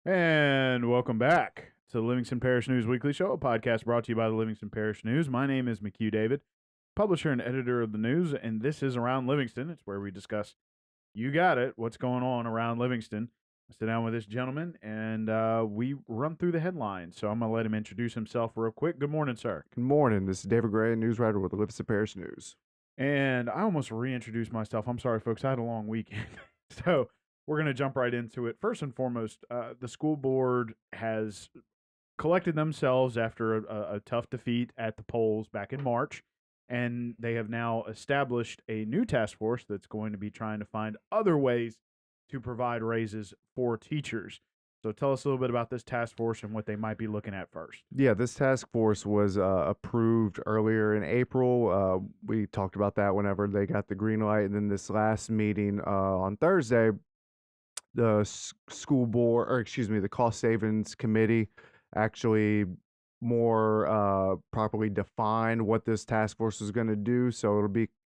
And welcome back to the Livingston Parish News Weekly Show, a podcast brought to you by the Livingston Parish News. My name is McHugh David, publisher and editor of the news, and this is Around Livingston. It's where we discuss, you got it, what's going on around Livingston. I sit down with this gentleman and we run through the headlines. So I'm going to let him introduce himself real quick. Good morning, sir. Good morning. This is David Gray, news writer with the Livingston Parish News. And I almost reintroduced myself. I'm sorry, folks. I had a long weekend. So we're going to jump right into it. First and foremost, the school board has collected themselves after a tough defeat at the polls back in March, and they have now established a new task force that's going to be trying to find other ways to provide raises for teachers. So tell us a little bit about this task force and what they might be looking at first. Yeah, this task force was approved earlier in April. We talked about that whenever they got the green light. And then this last meeting on Thursday, the school board, or excuse me, the cost savings committee actually more properly defined what this task force is going to do. So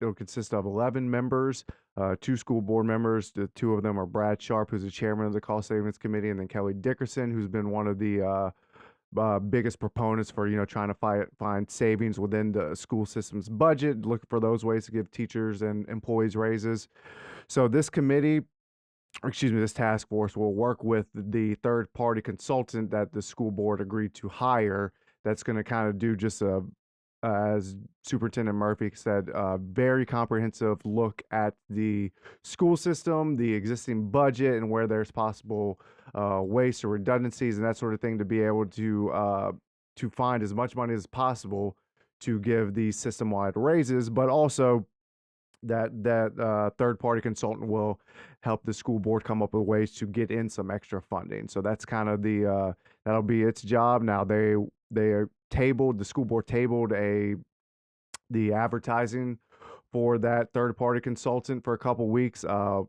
it'll consist of 11 members, two school board members. The two of them are Brad Sharp, who's the chairman of the cost savings committee, and then Kelly Dickerson, who's been one of the biggest proponents for trying to find savings within the school system's budget, looking for those ways to give teachers and employees raises. So this committee, this task force will work with the third party consultant that the school board agreed to hire. That's going to kind of do just as Superintendent Murphy said, a very comprehensive look at the school system, the existing budget, and where there's possible waste or redundancies and that sort of thing to be able to find as much money as possible to give these system-wide raises, but also that third party consultant will help the school board come up with ways to get in some extra funding. So that's kind of that'll be its job. Now the school board tabled the advertising for that third party consultant for a couple weeks. Ron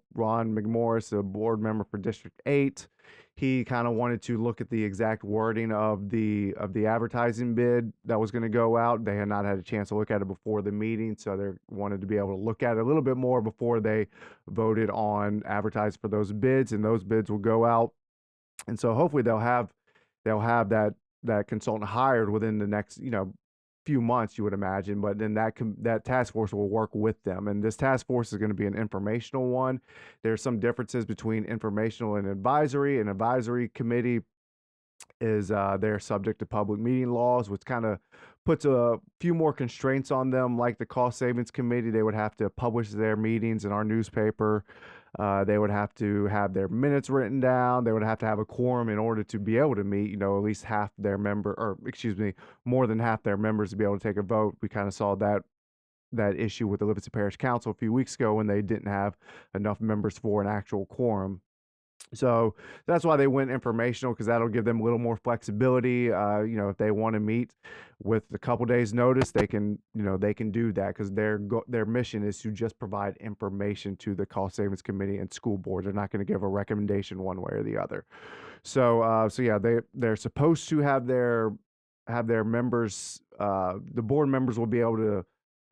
McMorris, a board member for District 8, he kind of wanted to look at the exact wording of the advertising bid that was going to go out. They had not had a chance to look at it before the meeting, so they wanted to be able to look at it a little bit more before they voted on advertise for those bids, and those bids will go out. And so hopefully they'll have that consultant hired within the next few months, you would imagine. But then that task force will work with them, and this task force is going to be an informational one. There's some differences between informational and advisory. An advisory committee is they're subject to public meeting laws, which kind of puts a few more constraints on them. Like the cost savings committee, they would have to publish their meetings in our newspaper. They would have to have their minutes written down. They would have to have a quorum in order to be able to meet, at least half their more than half their members to be able to take a vote. We kind of saw that issue with the Livingston Parish Council a few weeks ago when they didn't have enough members for an actual quorum. So that's why they went informational, because that'll give them a little more flexibility. If they want to meet with a couple days notice, they can do that, because their mission is to just provide information to the cost savings committee and school board. They're not going to give a recommendation one way or the other. So yeah, they're supposed to have their members. The board members will be able to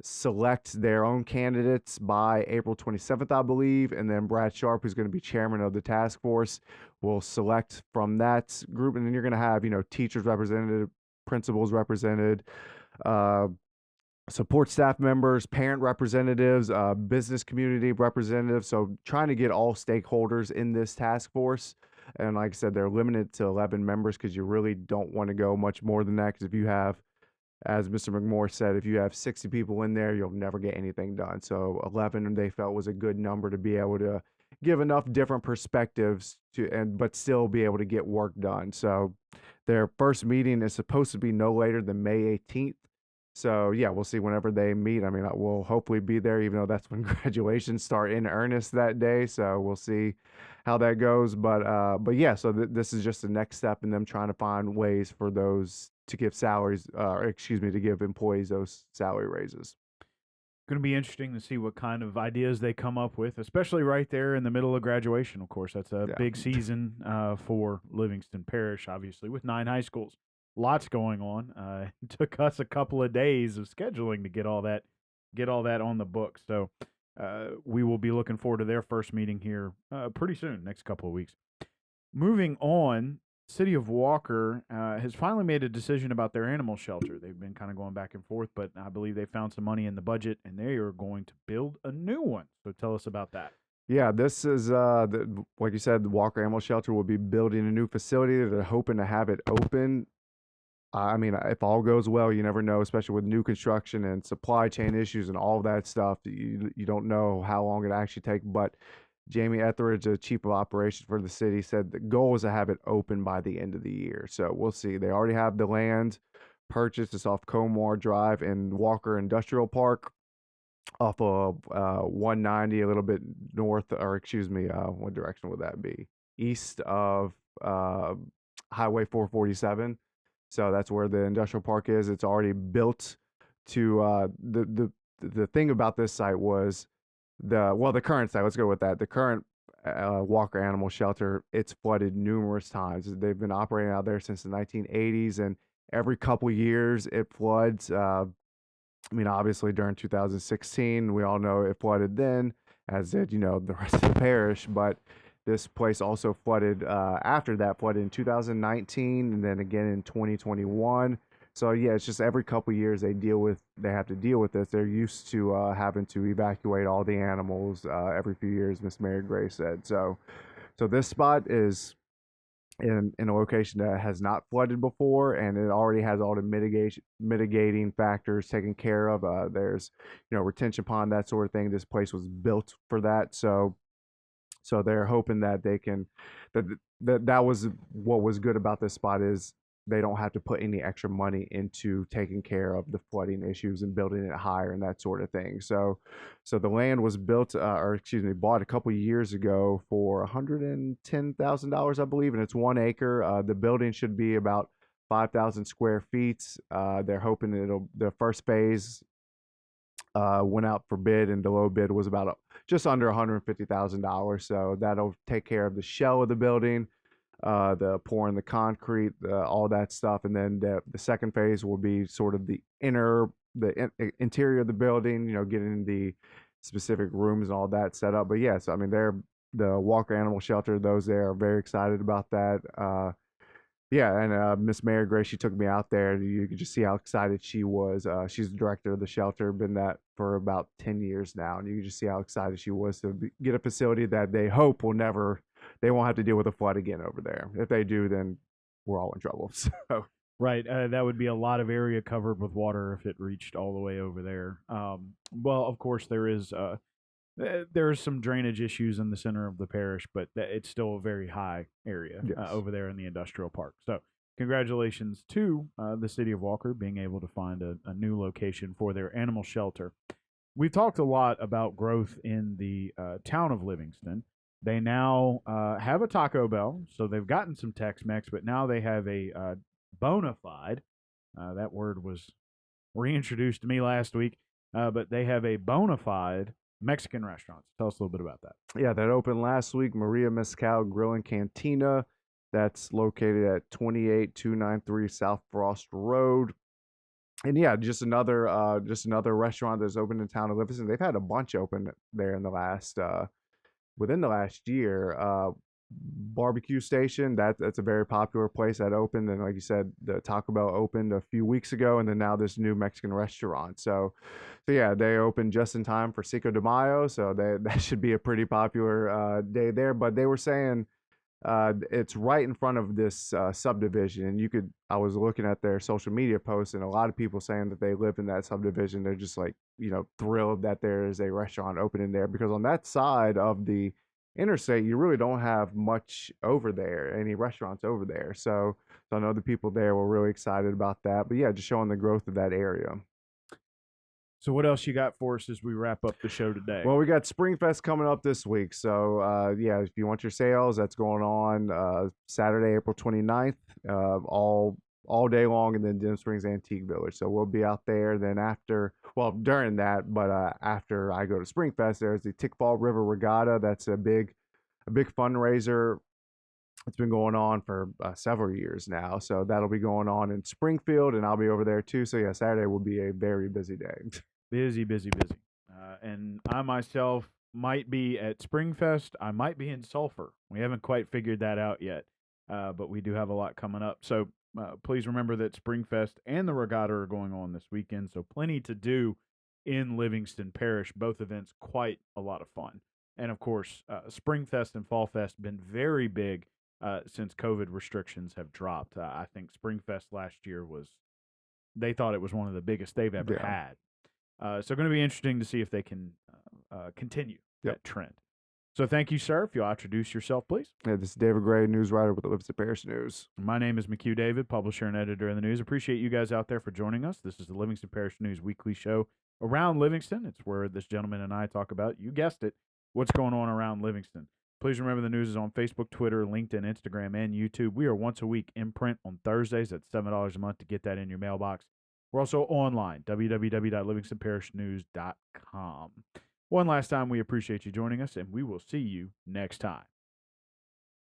select their own candidates by April 27th, I believe. And then Brad Sharp, who's going to be chairman of the task force, will select from that group. And then you're going to have, teachers represented, principals represented, support staff members, parent representatives, business community representatives. So trying to get all stakeholders in this task force. And like I said, they're limited to 11 members, because you really don't want to go much more than that. Because if you have, as Mr. McMorris said, if you have 60 people in there, you'll never get anything done. So 11, they felt, was a good number to be able to give enough different perspectives but still be able to get work done. So their first meeting is supposed to be no later than May 18th. So yeah, we'll see whenever they meet. I mean, we'll hopefully be there, even though that's when graduations start in earnest that day. So we'll see how that goes. But yeah, so this is just the next step in them trying to find ways for those to give to give employees those salary raises. Going to be interesting to see what kind of ideas they come up with, especially right there in the middle of graduation. Of course, that's a big season for Livingston Parish, obviously, with 9 high schools. Lots going on. It took us a couple of days of scheduling to get all that on the books. So we will be looking forward to their first meeting here pretty soon, next couple of weeks. Moving on, City of Walker has finally made a decision about their animal shelter. They've been kind of going back and forth, but I believe they found some money in the budget and they are going to build a new one. So tell us about that. Yeah, this is like you said, the Walker Animal Shelter will be building a new facility. They're hoping to have it open. I mean, if all goes well, you never know, especially with new construction and supply chain issues and all that stuff. You don't know how long it actually takes. But Jamie Etheridge, the chief of operations for the city, said the goal is to have it open by the end of the year. So we'll see. They already have the land purchased. It's off Comar Drive in Walker Industrial Park, off of 190, a little bit north, or excuse me, what direction would that be? East of uh, Highway 447. So that's where the industrial park is. It's already built to the thing about this site was the current site. Let's go with that. The current Walker Animal Shelter, it's flooded numerous times. They've been operating out there since the 1980s, and every couple years it floods. I mean, obviously during 2016, we all know it flooded then, as did, the rest of the parish. But this place also flooded after that, flooded in 2019 and then again in 2021. So yeah, it's just every couple years they have to deal with this. They're used to having to evacuate all the animals every few years, Miss Mary Grace said. So this spot is in a location that has not flooded before, and it already has all the mitigating factors taken care of. There's retention pond, that sort of thing. This place was built for that, so they're hoping that they can that was what was good about this spot is they don't have to put any extra money into taking care of the flooding issues and building it higher and that sort of thing. So the land was built, or excuse me, bought a couple years ago for $110,000, I believe, and it's 1 acre. The building should be about 5,000 square feet. They're hoping the first phase went out for bid, and the low bid was about just under $150,000. So that'll take care of the shell of the building, the pouring the concrete, all that stuff, and then the second phase will be sort of the interior of the building. Getting the specific rooms and all that set up. But yes, I mean the Walker Animal Shelter. Those there are very excited about that. Yeah, and Miss Mary Grace, she took me out there. You could just see how excited she was. She's the director of the shelter, been that for about 10 years now, and you can just see how excited she was to get a facility that they hope they won't have to deal with a flood again over there. If they do, then we're all in trouble. So Right, that would be a lot of area covered with water if it reached all the way over there. Well, of course, there is some drainage issues in the center of the parish, but it's still a very high area yes, over there in the industrial park. So, congratulations to the city of Walker being able to find a new location for their animal shelter. We've talked a lot about growth in the town of Livingston. They now have a Taco Bell, so they've gotten some Tex-Mex, but now they have a bona fide. That word was reintroduced to me last week, but they have a bona fide Mexican restaurant. Tell us a little bit about that. yeah, that opened last week. Maria Mezcal Grill and Cantina. That's located at 28293 South Frost Road. And yeah, just another restaurant that's opened in town of Livingston. They've had a bunch open there in the last within the last year. Barbecue Station, that's a very popular place that opened, and like you said, the Taco Bell opened a few weeks ago, and then now this new Mexican restaurant. So yeah, they opened just in time for Cinco de Mayo, so that should be a pretty popular day there. But they were saying it's right in front of this subdivision, and I was looking at their social media posts, and a lot of people saying that they live in that subdivision. They're just like, thrilled that there is a restaurant opening there, because on that side of the interstate, you really don't have much over there, any restaurants over there. So I know the people there were really excited about that. But yeah, just showing the growth of that area. So, what else you got for us as we wrap up the show today? Well, we got Springfest coming up this week. So, yeah, if you want your sales, that's going on Saturday, April 29th, all day long, and then Dim Springs Antique Village. So we'll be out there. Then during that, but after I go to Springfest, there's the Tickfall River Regatta. That's a big fundraiser. It's been going on for several years now. So that'll be going on in Springfield, and I'll be over there too. So yeah, Saturday will be a very busy day. Busy, busy, busy. And I myself might be at Springfest. I might be in Sulphur. We haven't quite figured that out yet. but we do have a lot coming up. So please remember that Springfest and the Regatta are going on this weekend, so plenty to do in Livingston Parish. Both events quite a lot of fun. And of course, Springfest and Fall Fest been very big since COVID restrictions have dropped. I think Springfest last year they thought it was one of the biggest they've ever had. So going to be interesting to see if they can continue that trend. So thank you, sir. If you'll introduce yourself, please. Yeah, this is David Gray, news writer with the Livingston Parish News. My name is McHugh David, publisher and editor of the news. Appreciate you guys out there for joining us. This is the Livingston Parish News weekly show around Livingston. It's where this gentleman and I talk about, you guessed it, what's going on around Livingston. Please remember the news is on Facebook, Twitter, LinkedIn, Instagram, and YouTube. We are once a week in print on Thursdays at $7 a month to get that in your mailbox. We're also online, www.livingstonparishnews.com. One last time, we appreciate you joining us, and we will see you next time.